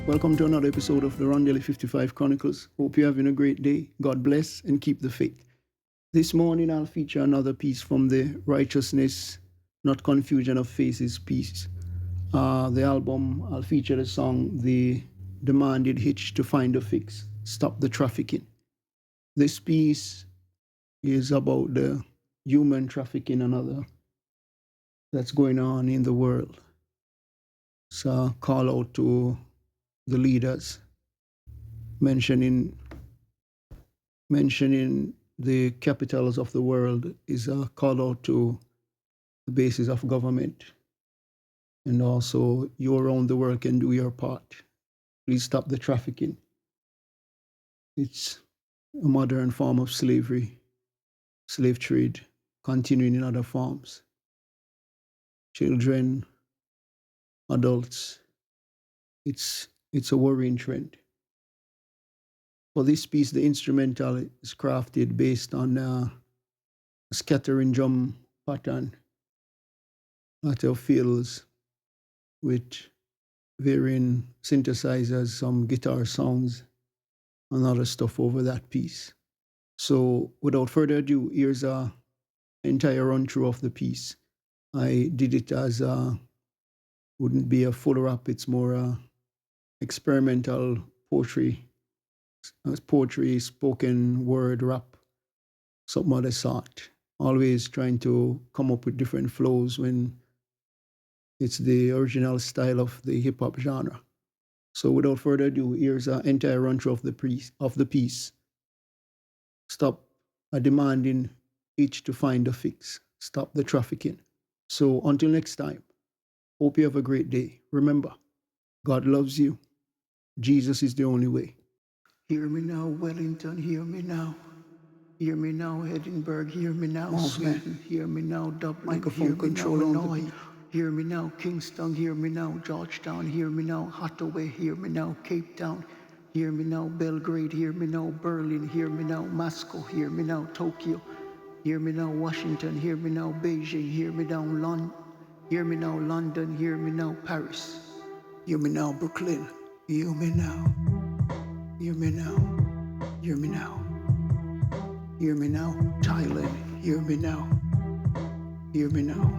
Welcome to another episode of the Rondelle55 Chronicles. Hope you're having a great day. God bless and keep the faith. This morning I'll feature another piece from the Righteousness, Not Confusion of Faces piece. The album, I'll feature the song, The Demanded Hitch to Find a Fix, Stop the Trafficking. This piece is about the human trafficking and other that's going on in the world. It's a call out to the leaders, mentioning the capitals of the world is a call out to the basis of government, and also you around the world can do your part. Please stop the trafficking. It's a modern form of slavery, slave trade, continuing in other forms. Children, adults, it's a worrying trend. For this piece, the instrumental is crafted based on a scattering drum pattern, lot of fills with varying synthesizers, some guitar sounds, and other stuff over that piece. So without further ado, here's a entire run through of the piece. I did it as wouldn't be a full rap, it's more experimental poetry, spoken word rap, something of the sort. Always trying to come up with different flows when it's the original style of the hip hop genre. So without further ado, here's an entire run through of the piece. Stop a demanding each to find a fix. Stop the trafficking. So until next time, hope you have a great day. Remember, God loves you. Jesus is the only way. Hear me now, Wellington, hear me now. Hear me now, Edinburgh, hear me now, Sweden, hear me now, Dublin, Microphone control on the beat. Hear me now, Kingston, hear me now, Georgetown, hear me now, Hathaway, hear me now, Cape Town, hear me now, Belgrade, hear me now, Berlin, hear me now, Moscow, hear me now, Tokyo, hear me now, Washington, hear me now, Beijing, hear me now, London, hear me now, London, hear me now, Paris, hear me now, Brooklyn, hear me now, hear me now, hear me now. Hear me now, Thailand, hear me now, hear me now.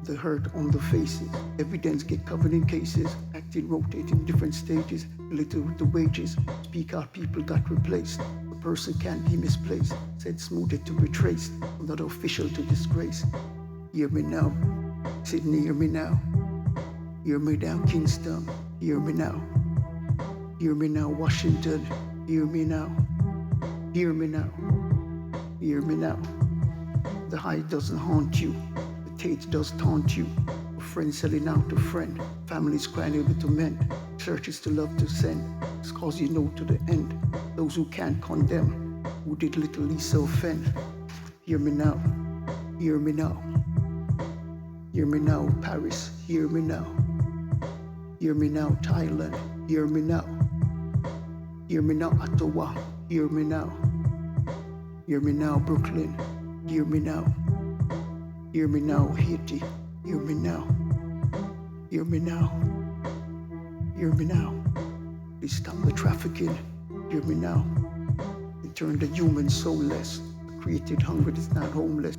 The hurt on the faces, evidence get covered in cases, acting, rotating different stages, little with the wages, speak out people got replaced, the person can't be misplaced, said smoother to be traced, not official to disgrace. Hear me now, Sydney, hear me now, hear me now, Kingston, hear me now, hear me now, Washington, hear me now. Hear me now, hear me now. The high doesn't haunt you, the taste does taunt you. A friend selling out a friend, families crying able to mend, churches to love to send, it's cause you know to the end. Those who can't condemn, who did little least offend. Hear me now, hear me now. Hear me now, Paris, hear me now. Hear me now, Thailand, hear me now. Hear me now, Ottawa, hear me now. Hear me now, Brooklyn, hear me now. Hear me now, Haiti, hear me now. Hear me now, hear me now. Please stop the trafficking, hear me now. They turn the human soulless, the created hungry is not homeless.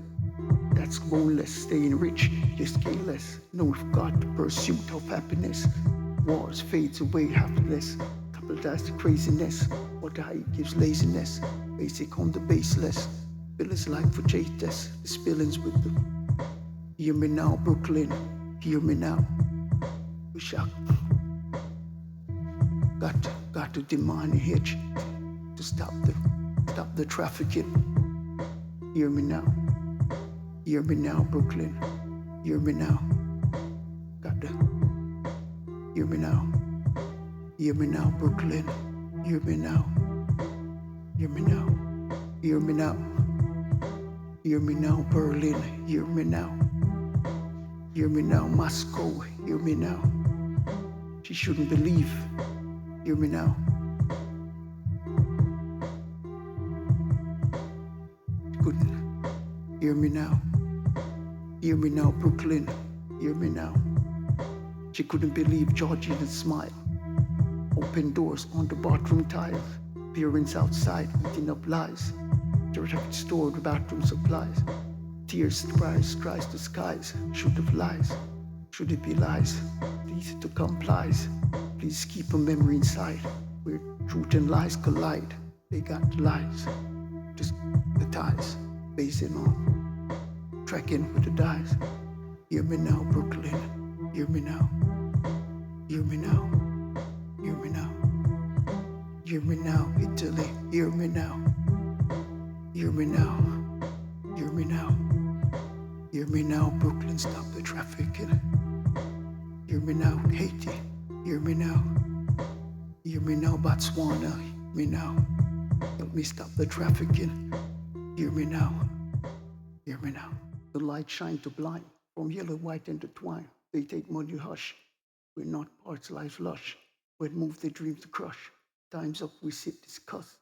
That's boneless, staying rich, just careless. No God, the pursuit of happiness. Wars fades away happiness. That's the craziness, what the high gives laziness. Basic on the baseless, bill is like for J-test, the spillings with the. Hear me now, Brooklyn, hear me now. We shock. Got to demand a hitch to stop the trafficking. Hear me now, Brooklyn, hear me now. Got to hear me now. Hear me now, Brooklyn, hear me now. Hear me now, hear me now. Hear me now, Berlin, hear me now. Hear me now, Moscow, hear me now. She shouldn't believe, hear me now. Couldn't, hear me now. Hear me now, Brooklyn, hear me now. She couldn't believe Georgina's smile. Open doors on the bathroom tiles. Parents outside eating up lies. Traffic store the bathroom supplies. Tears, cries to skies. Should have lies. Should it be lies? Please to complies. Please keep a memory inside where truth and lies collide. They got lies. Just the ties. Basing on tracking with the dice. Hear me now, Brooklyn. Hear me now. Hear me now. Hear me now. Hear me now, Italy. Hear me now. Hear me now. Hear me now. Hear me now, Brooklyn. Stop the trafficking. Hear me now, Haiti. Hear me now. Hear me now, Botswana. Hear me now. Help me stop the trafficking. Hear me now. Hear me now. The light shine to blind. From yellow, white intertwine. They take money hush. We're not parts, life lush. When move they dream to crush. Time's up, we sit discuss.